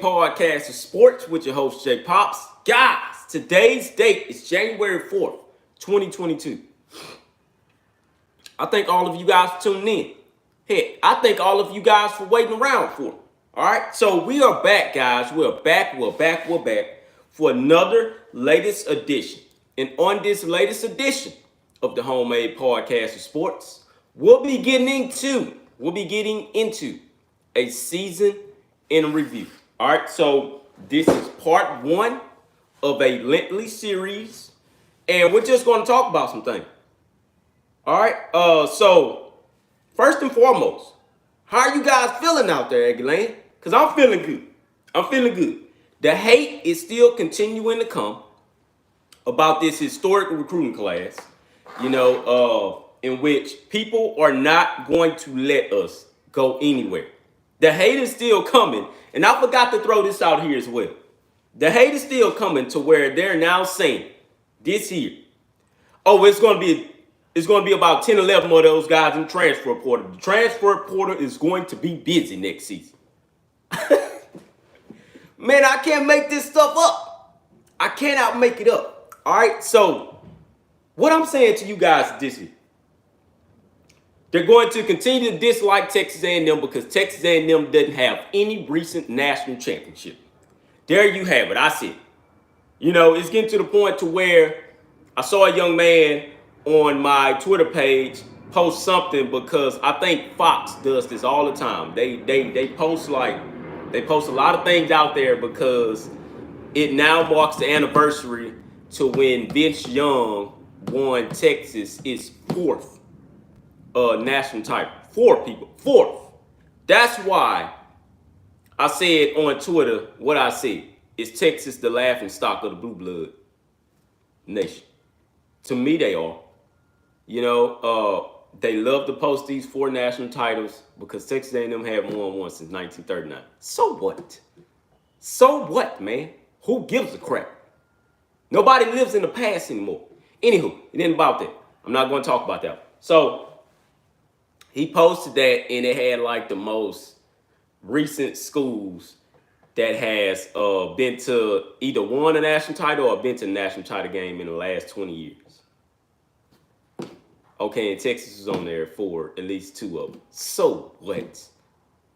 podcast of sports with your host, Jay Pops. Guys, today's date is January 4th, 2022. I thank all of you guys for tuning in. Heck, I thank all of you guys for waiting around for it. All right, so we are back, guys. We're back for another latest edition. And on this latest edition of the Homemade Podcast of Sports, we'll be getting into a season in review. All right, so this is part one of a lengthy series, and we're just going to talk about some things. All right, so first and foremost, how are you guys feeling out there, Aggie? Because I'm feeling good. The hate is still continuing to come about this historic recruiting class, in which people are not going to let us go anywhere. The hate is still coming, and I forgot to throw this out here as well. The hate is still coming to where they're now saying this year, oh, it's going to be about 10, 11 more of those guys in the transfer portal. The transfer portal is going to be busy next season. Man, I can't make this stuff up. I cannot make it up. All right, so what I'm saying to you guys this year, they're going to continue to dislike Texas A&M because Texas A&M doesn't have any recent national championship. There you have it. I see it. It's getting to the point to where I saw a young man on my Twitter page post something, because I think Fox does this all the time. They post a lot of things out there because it now marks the anniversary to when Vince Young won Texas its fourth national title. Fourth. That's why I said on Twitter what I said. Is Texas the laughing stock of the blue blood nation? To me, they are. They love to post these 4 national titles because Texas A&M had won one since 1939. So what? So what, man? Who gives a crap? Nobody lives in the past anymore. Anywho, it ain't about that. I'm not going to talk about that. So he posted that, and it had like the most recent schools that has been to either won a national title or been to a national title game in the last 20 years. Okay, and Texas is on there for at least 2 of them. So what?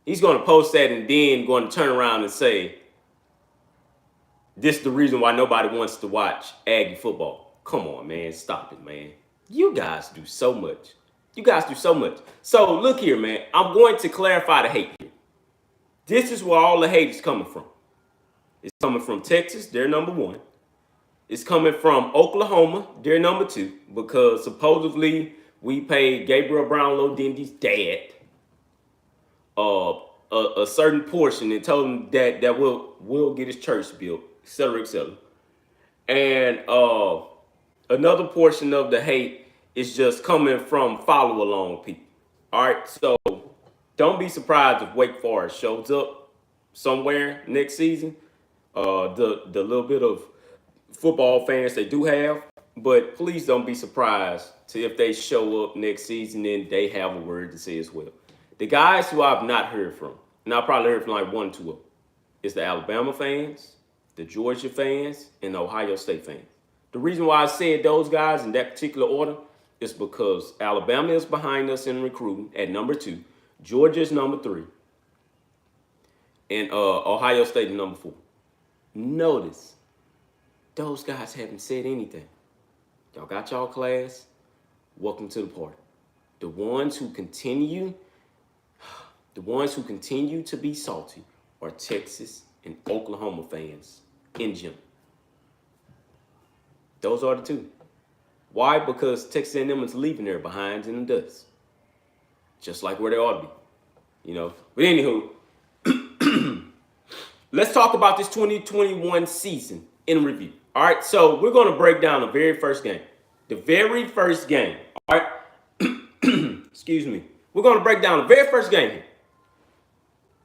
He's going to post that and then going to turn around and say, this is the reason why nobody wants to watch Aggie football. Come on, man. Stop it, man. You guys do so much. So look here, man. I'm going to clarify the hate here. This is where all the hate is coming from. It's coming from Texas, they're number 1. It's coming from Oklahoma, they're number 2, because supposedly we paid Gabriel Brownlow Dindy's dad a certain portion and told him that we'll get his church built, et cetera, et cetera. And another portion of the hate is just coming from follow-along people. All right, so don't be surprised if Wake Forest shows up somewhere next season. The little bit of football fans they do have, but please don't be surprised if they show up next season and they have a word to say as well. The guys who I've not heard from, and I've probably heard from like 1 or 2 of them, is the Alabama fans, the Georgia fans, and the Ohio State fans. The reason why I said those guys in that particular order is because Alabama is behind us in recruiting at number 2. Georgia is number 3. And Ohio State is number 4. Notice, those guys haven't said anything. Y'all got y'all class. Welcome to the party. The ones who continue to be salty are Texas and Oklahoma fans in general. Those are the 2. Why? Because Texas A&M is leaving their behinds in the dust. Just like where they ought to be. But anywho, let's talk about this 2021 season in review. All right, so we're going to break down the very first game. All right? Excuse me. We're going to break down the very first game here.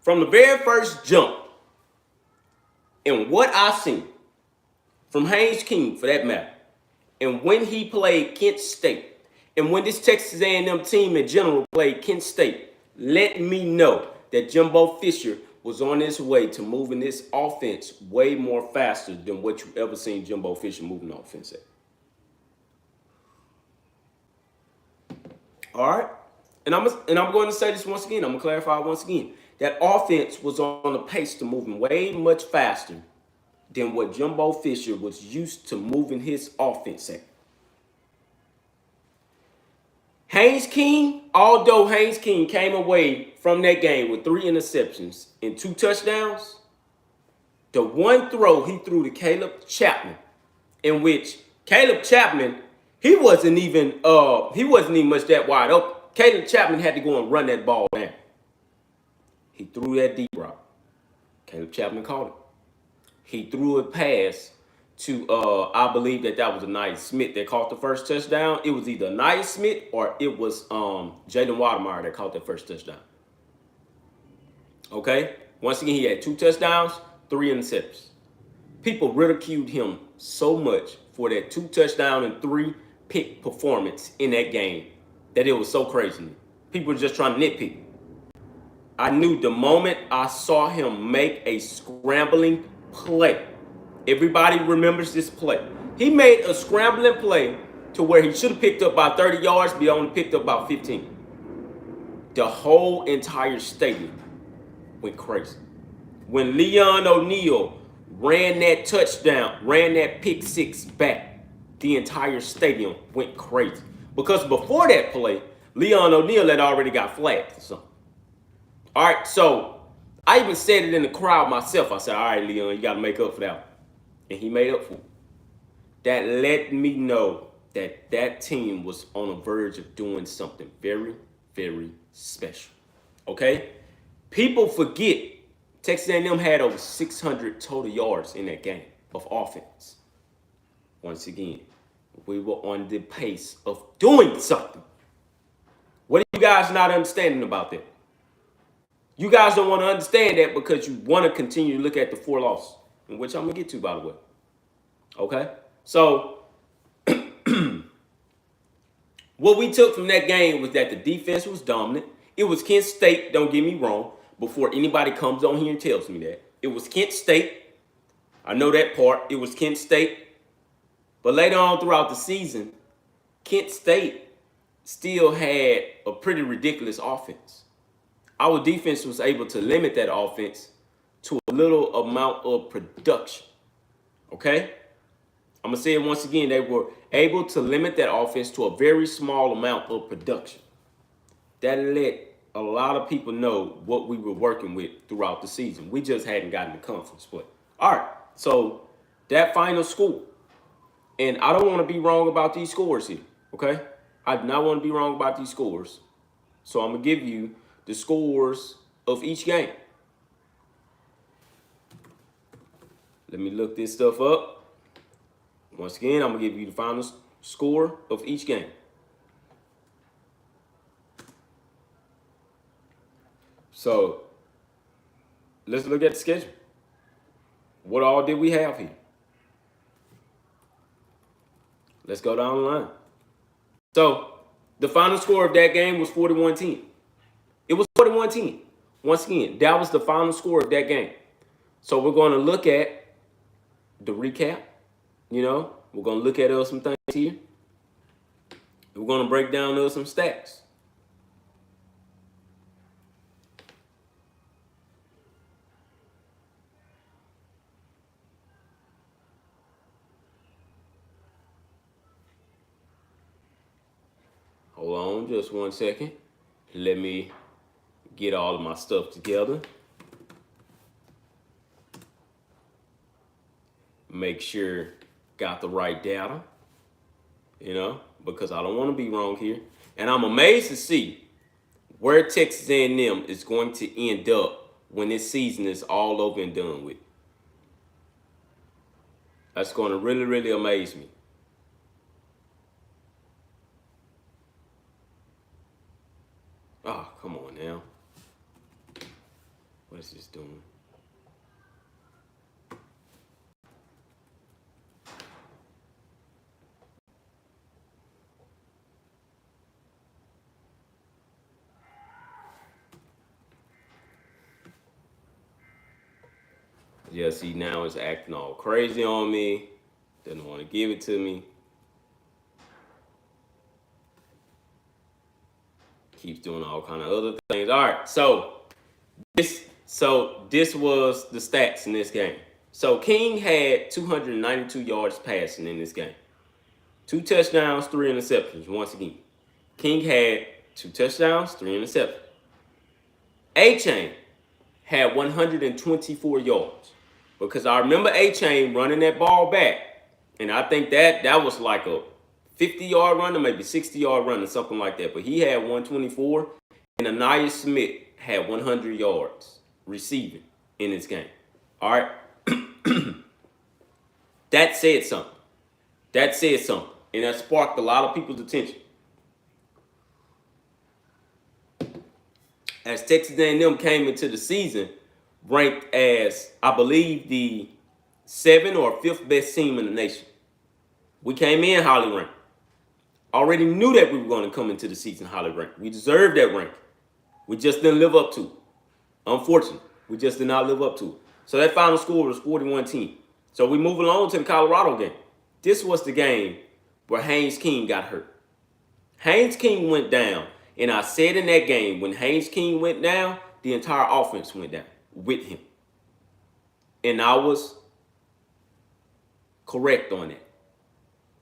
From the very first jump, and what I seen from Haynes King, for that matter, and when he played Kent State, and when this Texas A&M team in general played Kent State, let me know that Jimbo Fisher was on his way to moving this offense way more faster than what you ever seen Jimbo Fisher moving the offense at. All right? And I'm going to say this once again. I'm going to clarify once again. That offense was on a pace to moving way much faster than what Jimbo Fisher was used to moving his offense at. Haynes King, although Haynes King came away from that game with 3 interceptions and 2 touchdowns, the one throw he threw to Caleb Chapman, in which Caleb Chapman, he wasn't even much that wide open. Caleb Chapman had to go and run that ball down. He threw that deep route. Caleb Chapman caught it. He threw a pass to, I believe that was Anais Smith that caught the first touchdown. It was either Anais Smith or it was Jalen Watermeyer that caught that first touchdown. Okay? Once again, he had 2 touchdowns, 3 interceptions. People ridiculed him so much for that 2 touchdown and 3 pick performance in that game that it was so crazy. People were just trying to nitpick. I knew the moment I saw him make a scrambling play. Everybody remembers this play. He made a scrambling play to where he should have picked up about 30 yards, but he only picked up about 15. The whole entire stadium went crazy. When Leon O'Neal ran that touchdown, ran that pick 6 back, the entire stadium went crazy. Because before that play, Leon O'Neal had already got flagged for something. All right, so I even said it in the crowd myself. I said, all right, Leon, you got to make up for that. And he made up for it. That let me know that that team was on the verge of doing something very, very special. Okay? People forget Texas A&M had over 600 total yards in that game of offense. Once again, we were on the pace of doing something. What are you guys not understanding about that? You guys don't want to understand that because you want to continue to look at the 4 losses, in which I'm going to get to, by the way. Okay? So, what we took from that game was that the defense was dominant. It was Kent State, don't get me wrong, before anybody comes on here and tells me that. It was Kent State. I know that part. It was Kent State. But later on throughout the season, Kent State still had a pretty ridiculous offense. Our defense was able to limit that offense to a little amount of production. Okay? I'm going to say it once again. They were able to limit that offense to a very small amount of production. That let a lot of people know what we were working with throughout the season. We just hadn't gotten the conference play. All right, so that final score. And I don't want to be wrong about these scores here, okay? I do not want to be wrong about these scores. So I'm going to give you the scores of each game. Let me look this stuff up. Once again, I'm going to give you the final score of each game. So, let's look at the schedule. What all did we have here? Let's go down the line. So, the final score of that game was 41-10. It was 41-10. Once again, that was the final score of that game. So, we're going to look at the recap. You know, we're going to look at some things here. We're going to break down some stats. Hold on just 1 second. Let me get all of my stuff together. Make sure got the right data, you know, because I don't want to be wrong here. And I'm amazed to see where Texas A&M is going to end up when this season is all over and done with. That's going to really, really amaze me. Oh, come on now. What is this doing? Yeah, see, now it's acting all crazy on me. Doesn't want to give it to me. Keeps doing all kind of other things. All right, this was the stats in this game. So King had 292 yards passing in this game. 2 touchdowns, 3 interceptions. Once again, King had 2 touchdowns, 3 interceptions. A-Chain had 124 yards because I remember A-Chain running that ball back, and I think that was like a 50-yard run or maybe 60-yard run or something like that. But he had 124, and Anaya Smith had 100 yards receiving in this game. All right, that said something. That said something, and that sparked a lot of people's attention. As Texas A&M came into the season, ranked as, I believe, the 7th or 5th best team in the nation. We came in highly ranked. Already knew that we were going to come into the season highly ranked. We deserved that rank. We just didn't live up to it. Unfortunately, we just did not live up to it. So that final score was 41-10. So we move along to the Colorado game. This was the game where Haynes King got hurt. Haynes King went down. And I said in that game, when Haynes King went down, the entire offense went down with him. And I was correct on that.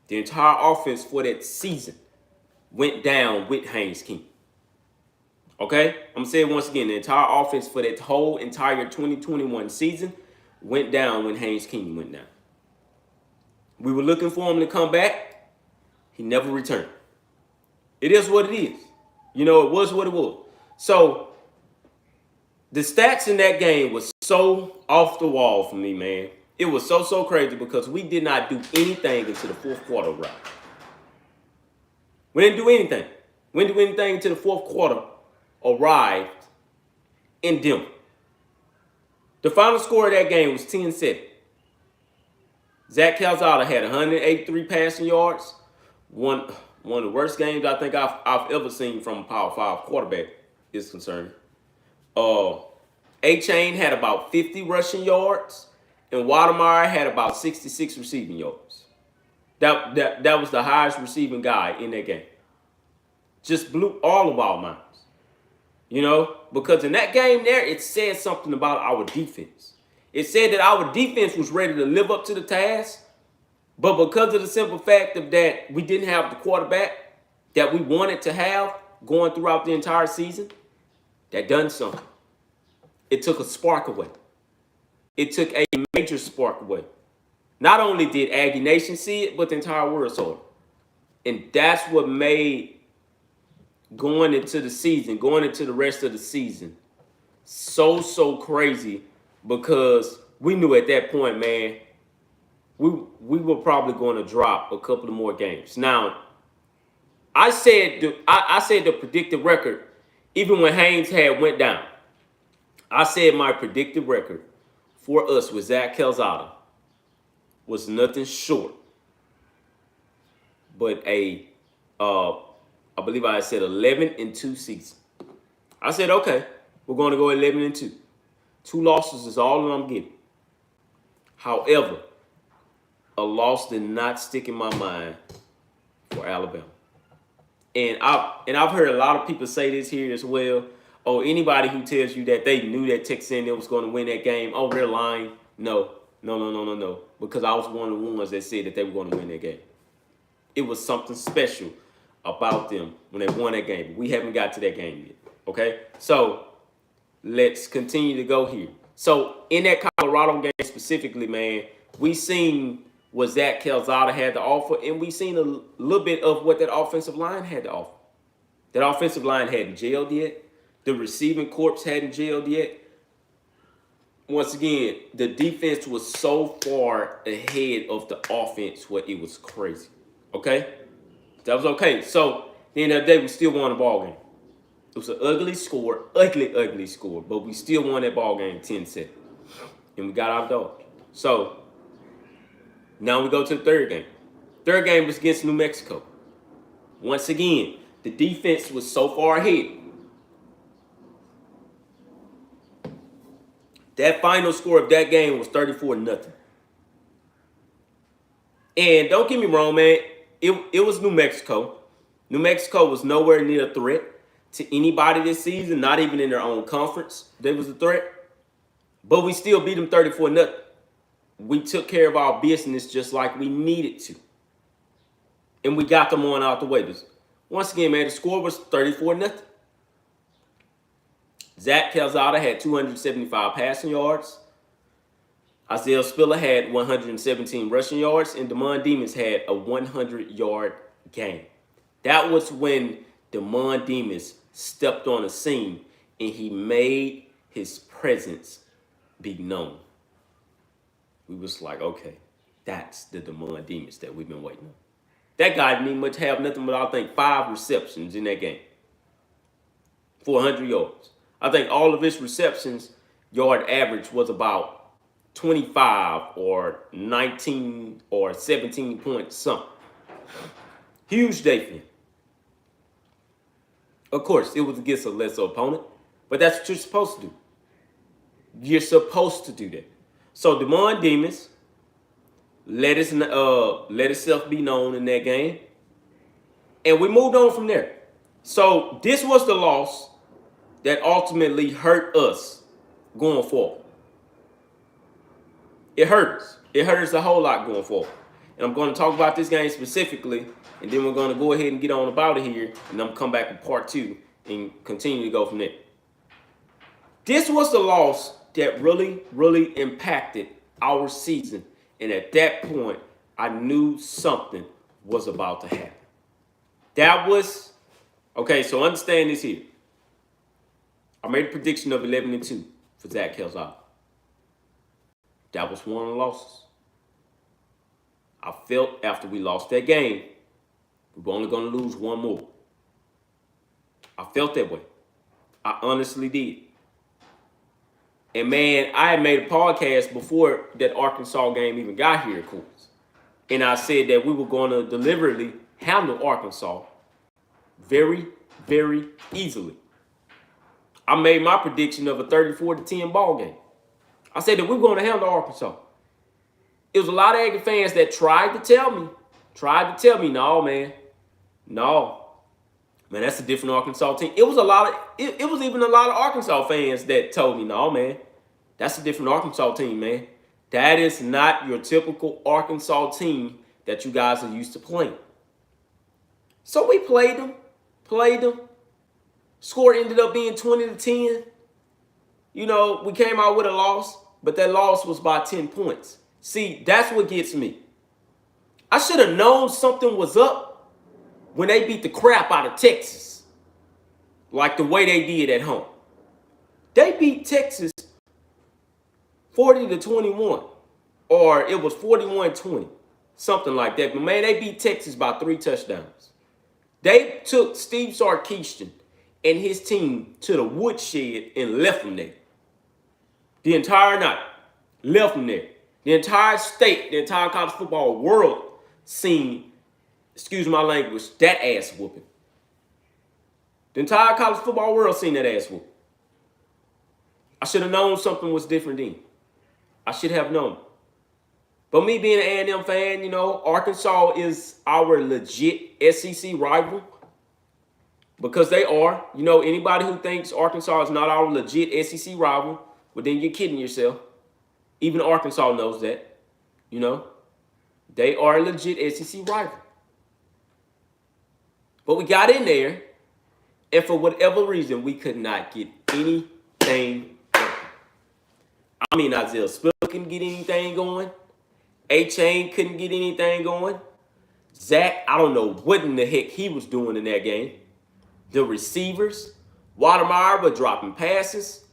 The entire offense for that season went down with Haynes King. Okay? I'm going to say it once again. The entire offense for that whole entire 2021 season went down when Haynes King went down. We were looking for him to come back. He never returned. It is what it is. You know, it was what it was. So, the stats in that game was so off the wall for me, man. It was so crazy because we did not do anything until the fourth quarter arrived. We didn't do anything. We didn't do anything until the fourth quarter arrived in Denver. The final score of that game was 10-7. Zach Calzada had 183 passing yards. One of the worst games I think I've ever seen from a Power 5 quarterback is concerned. A-Chain had about 50 rushing yards, and Watermeyer had about 66 receiving yards. That was the highest receiving guy in that game. Just blew all of our minds. You know, because in that game there, it said something about our defense. It said that our defense was ready to live up to the task, but because of the simple fact of that we didn't have the quarterback that we wanted to have going throughout the entire season, that done something. It took a spark away. It took a major spark away. Not only did Aggie Nation see it, but the entire world saw it. And that's what made going into the season, going into the rest of the season, so crazy, because we knew at that point, man, we were probably going to drop a couple of more games. Now, I said the predicted record, even when Haynes had went down, I said my predicted record for us with Zach Calzada was nothing short but I believe I said 11-2 season. I said, okay, we're going to go 11-2. 2 losses is all that I'm getting. However, a loss did not stick in my mind for Alabama. And I've heard a lot of people say this here as well. Oh, anybody who tells you that they knew that Texas A&M was going to win that game, oh, they're lying. No. Because I was one of the ones that said that they were going to win that game. It was something special about them when they won that game. We haven't got to that game yet. Okay? So, let's continue to go here. So, in that Colorado game specifically, man, we seen what Zach Calzada had to offer, and we seen a little bit of what that offensive line had to offer. That offensive line hadn't gelled yet. The receiving corps hadn't gelled yet. Once again, the defense was so far ahead of the offense where it was crazy. Okay? That was okay. So, at the end of the day, we still won the ball game. It was an ugly score, ugly score, but we still won that ball game 10-7. And we got our dog. So, now we go to the third game. Third game was against New Mexico. Once again, the defense was so far ahead. That final score of that game was 34-0. And don't get me wrong, man. It was New Mexico. New Mexico was nowhere near a threat to anybody this season, not even in their own conference. They was a threat. But we still beat them 34-0. We took care of our business just like we needed to. And we got them on out the way. Once again, man, the score was 34-0. Zach Calzada had 275 passing yards. Isaiah Spiller had 117 rushing yards, and Demond Demas had a 100-yard game. That was when Demond Demas stepped on the scene and he made his presence be known. We was like, okay, that's the Demond Demas that we've been waiting on. That guy didn't even much have nothing but, I think, 5 receptions in that game for 100 yards. I think all of his receptions yard average was about 25 or 19 or 17 points something. Huge day for him. Of course, it was against a lesser opponent, but that's what you're supposed to do. You're supposed to do that. So Demond Demas let himself be known in that game, and we moved on from there. So this was the loss that ultimately hurt us going forward. It hurt us. It hurt us a whole lot going forward. And I'm going to talk about this game specifically, and then we're going to go ahead and get on about it here, and I'm going to come back in part 2 and continue to go from there. This was the loss that really, really impacted our season. And at that point, I knew something was about to happen. That was, okay, so understand this here. I made a prediction of 11-2 for Zach Calzada. That was one of the losses. I felt after we lost that game, we were only going to lose one more. I felt that way. I honestly did. And man, I had made a podcast before that Arkansas game even got here, of course. And I said that we were going to deliberately handle Arkansas very, very easily. I made my prediction of a 34-10 ball game. I said that we were going to handle Arkansas. It was a lot of Aggie fans that tried to tell me, no, man, that's a different Arkansas team. It was even a lot of Arkansas fans that told me, no, man, that's a different Arkansas team, man. That is not your typical Arkansas team that you guys are used to playing. So we played them. Score ended up being 20-10. You know, we came out with a loss, but that loss was by 10 points. See, that's what gets me. I should have known something was up when they beat the crap out of Texas, like the way they did at home. They beat Texas 40-21, or it was 41-20, something like that. But man, they beat Texas by 3 touchdowns. They took Steve Sarkisian and his team to the woodshed and left them there. The entire night, left them there. The entire state, the entire college football world seen, excuse my language, that ass whooping. The entire college football world seen that ass whooping. I should have known something was different then. I should have known. But me being an A&M fan, you know, Arkansas is our legit SEC rival. Because they are. You know, anybody who thinks Arkansas is not our legit SEC rival, well, then you're kidding yourself. Even Arkansas knows that. You know, they are a legit SEC rival. But we got in there, and for whatever reason, we could not get anything going. I mean, Isaiah Spiller couldn't get anything going. A-Chain couldn't get anything going. Zach, I don't know what in the heck he was doing in that game. The receivers, Watermeyer was dropping passes.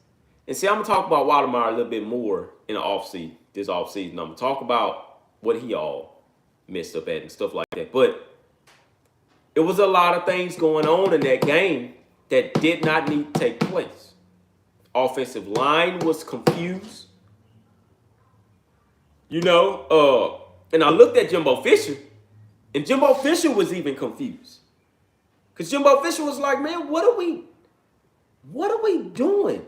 And see, I'm going to talk about Watermeyer a little bit more in the offseason, this offseason. I'm going to talk about what he all messed up at and stuff like that. But it was a lot of things going on in that game that did not need to take place. Offensive line was confused. You know, and I looked at Jimbo Fisher, and Jimbo Fisher was even confused. Because Jimbo Fisher was like, man, what are we doing?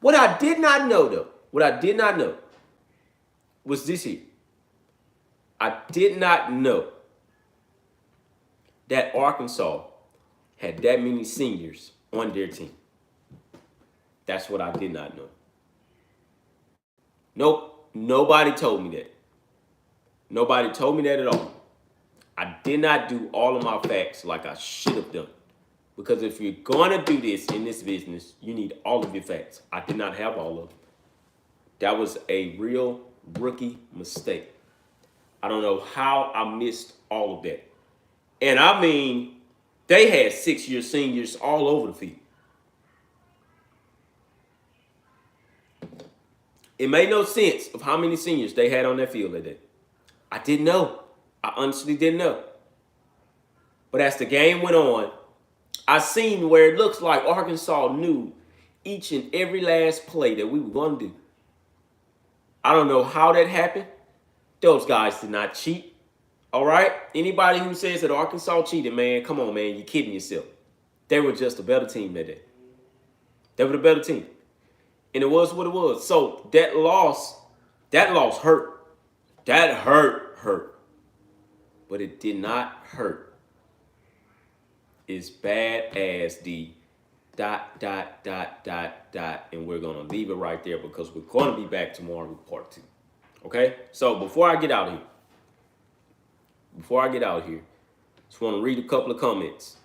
What What I did not know, though, what I did not know was this here. I did not know that Arkansas had that many seniors on their team. That's what I did not know. Nope, nobody told me that. Nobody told me that at all. I did not do all of my facts like I should have done. Because if you're going to do this in this business, you need all of your facts. I did not have all of them. That was a real rookie mistake. I don't know how I missed all of that. And I mean, they had 6-year seniors all over the field. It made no sense of how many seniors they had on that field that day. I didn't know. I honestly didn't know. But as the game went on, I seen where it looks like Arkansas knew each and every last play that we were going to do. I don't know how that happened. Those guys did not cheat. All right? Anybody who says that Arkansas cheated, man, come on, man. You're kidding yourself. They were just a better team that day. They were the better team. And it was what it was. So that loss hurt. That hurt. But it did not hurt as bad as the ... And we're going to leave it right there because we're going to be back tomorrow with part 2. Okay? So before I get out here, just want to read a couple of comments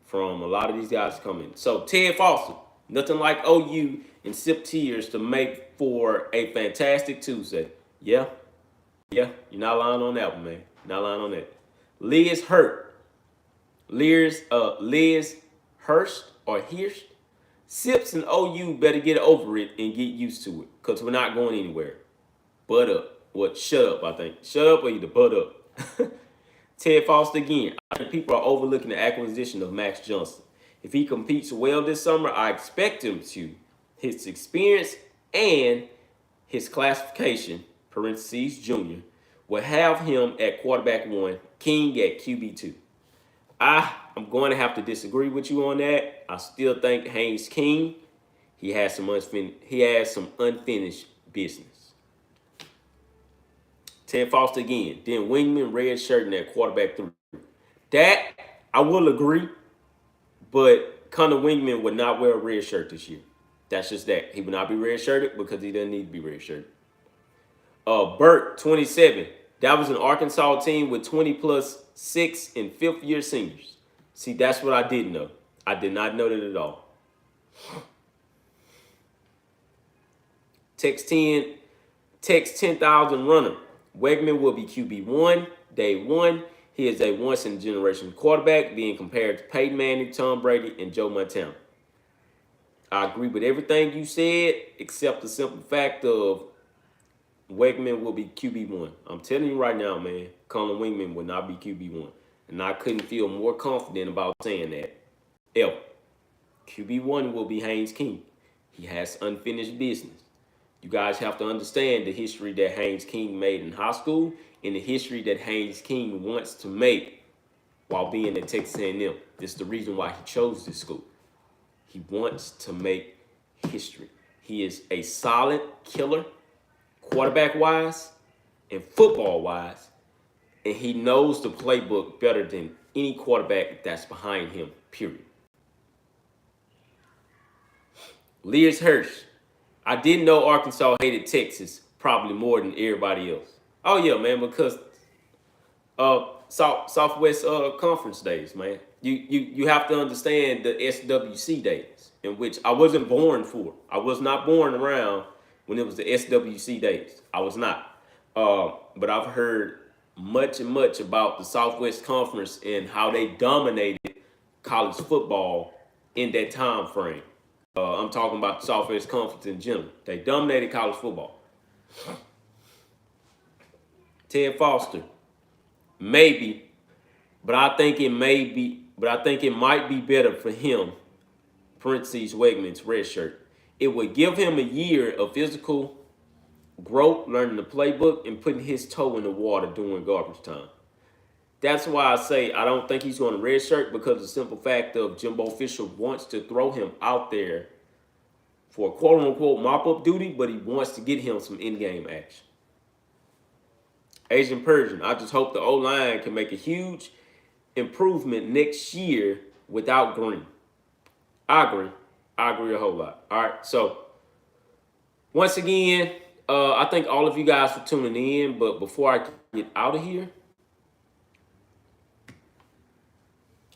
from a lot of these guys coming. So Ted Foster, nothing like OU and sip tears to make for a fantastic Tuesday. Yeah, you're not lying on that one, man. Not lying on that. Liz Hurst or Hirsch. Sips and OU better get over it and get used to it because we're not going anywhere. Butt up. What? Shut up, I think. Shut up or you to butt up. Ted Foster again. I think people are overlooking the acquisition of Max Johnson. If he competes well this summer, I expect him to. His experience and his classification, parentheses, junior, will have him at quarterback 1, King at QB 2. I'm going to have to disagree with you on that. I still think Haynes King, he has some unfinished business. Ted Foster again. Then Wingman, red shirt, and at quarterback 3. That, I will agree, but Connor Wingman would not wear a red shirt this year. That's just that. He would not be red shirted because he doesn't need to be red shirted. Burt, 27. That was an Arkansas team with 20 plus 6 and 5th year seniors. See, that's what I didn't know. I did not know that at all. Text 10,000 runner. Wegman will be QB1, day 1. He is a once-in-a-generation quarterback being compared to Peyton Manning, Tom Brady, and Joe Montana. I agree with everything you said except the simple fact of Wegman will be QB1. I'm telling you right now, man, Colin Wingman will not be QB1. And I couldn't feel more confident about saying that. Ever. QB1 will be Haynes King. He has unfinished business. You guys have to understand the history that Haynes King made in high school and the history that Haynes King wants to make while being at Texas A&M. This is the reason why he chose this school. He wants to make history. He is a solid killer, quarterback-wise and football-wise, and he knows the playbook better than any quarterback that's behind him, period. Liz Hirsch. I didn't know Arkansas hated Texas probably more than everybody else. Oh, yeah, man, because Southwest Conference days, man. You have to understand the SWC days, in which I wasn't born for. I was not born around when it was the SWC days. I was not. But I've heard much about the Southwest Conference and how they dominated college football in that time frame. I'm talking about the Southwest Conference in general. They dominated college football. Ted Foster, maybe, but I think it might be better for him, parentheses, Wegman's red shirt. It would give him a year of physical growth, learning the playbook, and putting his toe in the water during garbage time. That's why I say I don't think he's going to redshirt, because the simple fact of Jimbo Fisher wants to throw him out there for quote-unquote mop-up duty, but he wants to get him some in-game action. Asian Persian, I just hope the O-line can make a huge improvement next year without Green. I agree. I agree a whole lot. All right, so once again, I thank all of you guys for tuning in, but before I get out of here,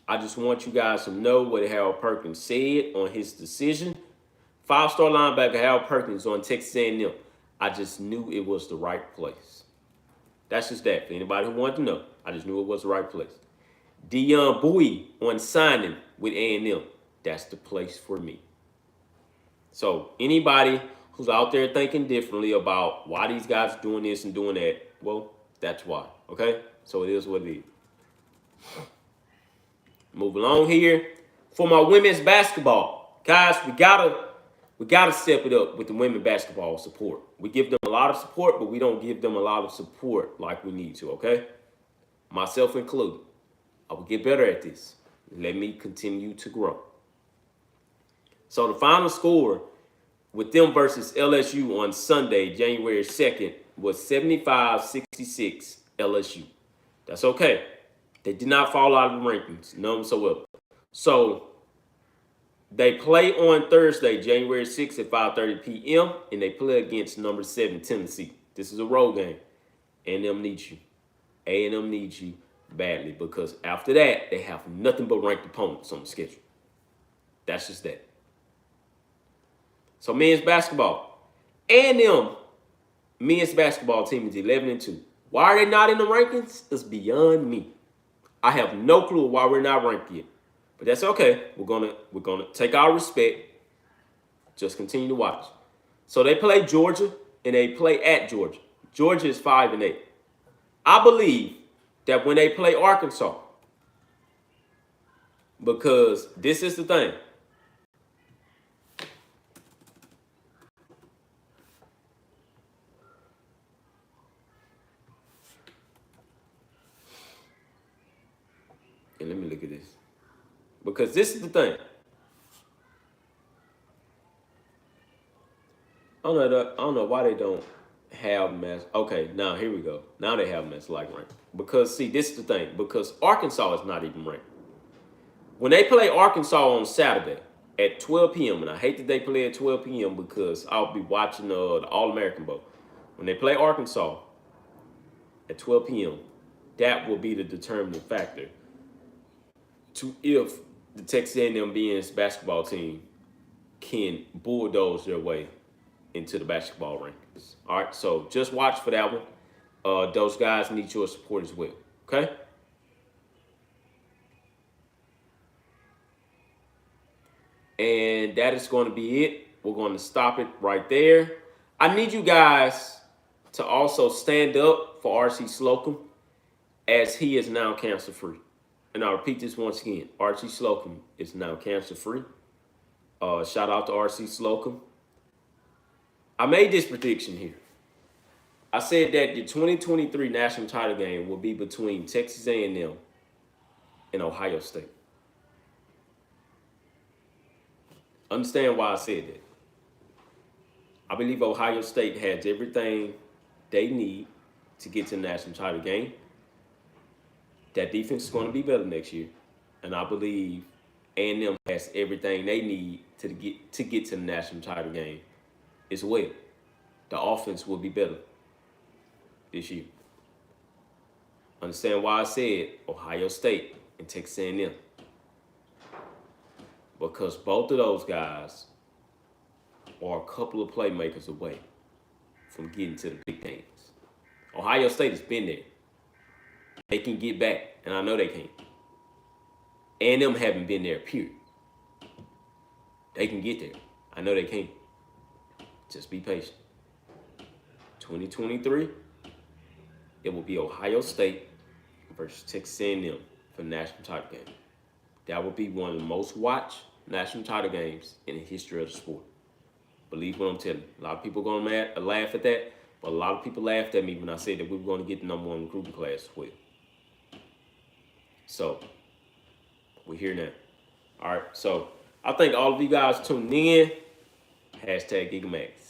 I just want you guys to know what Harold Perkins said on his decision. 5-star linebacker Harold Perkins on Texas A&M. I just knew it was the right place. That's just that. For anybody who wanted to know, I just knew it was the right place. Dion Bowie on signing with A&M. That's the place for me. So anybody who's out there thinking differently about why these guys are doing this and doing that, well, that's why. Okay? So it is what it is. Move along here. For my women's basketball, guys, we gotta step it up with the women's basketball support. We give them a lot of support, but we don't give them a lot of support like we need to, okay? Myself included. I will get better at this. Let me continue to grow. So the final score with them versus LSU on Sunday, January 2nd, was 75-66 LSU. That's okay. They did not fall out of the rankings, none whatsoever. So they play on Thursday, January 6th at 5:30 p.m., and they play against number 7, Tennessee. This is a road game. A&M needs you. A&M needs you badly because after that, they have nothing but ranked opponents on the schedule. That's just that. So men's basketball. A&M men's basketball team is 11-2. Why are they not in the rankings? It's beyond me. I have no clue why we're not ranked yet. But that's okay. We're gonna take our respect. Just continue to watch. So they play Georgia and they play at Georgia. Georgia is 5-8. I believe that when they play Arkansas, because this is the thing. And let me look at this. Because this is the thing. I don't know why they don't have them as, okay, now here we go. Now they have them as like ranked. Because, see, this is the thing. Because Arkansas is not even ranked. When they play Arkansas on Saturday at 12 p.m., and I hate that they play at 12 p.m. because I'll be watching the All-American Bowl. When they play Arkansas at 12 p.m., that will be the determining factor to if the Texas A&M men's basketball team can bulldoze their way into the basketball rankings. All right, so just watch for that one. Those guys need your support as well, okay? And that is going to be it. We're going to stop it right there. I need you guys to also stand up for R.C. Slocum as he is now cancer-free. And I'll repeat this once again. R.C. Slocum is now cancer-free. Shout out to R.C. Slocum. I made this prediction here. I said that the 2023 national title game will be between Texas A&M and Ohio State. Understand why I said that. I believe Ohio State has everything they need to get to the national title game. That defense is going to be better next year. And I believe A&M has everything they need to get to the national title game as well. The offense will be better this year. Understand why I said Ohio State and Texas A&M. Because both of those guys are a couple of playmakers away from getting to the big games. Ohio State has been there. They can get back, and I know they can. A&M haven't been there, period. They can get there. I know they can. Just be patient. 2023, it will be Ohio State versus Texas A&M for the national title game. That will be one of the most watched national title games in the history of the sport. Believe what I'm telling you. A lot of people are going to laugh at that, but a lot of people laughed at me when I said that we were going to get the number one recruiting class as well. So, we're here now. All right, so I thank all of you guys tuning in. Hashtag Gigamax.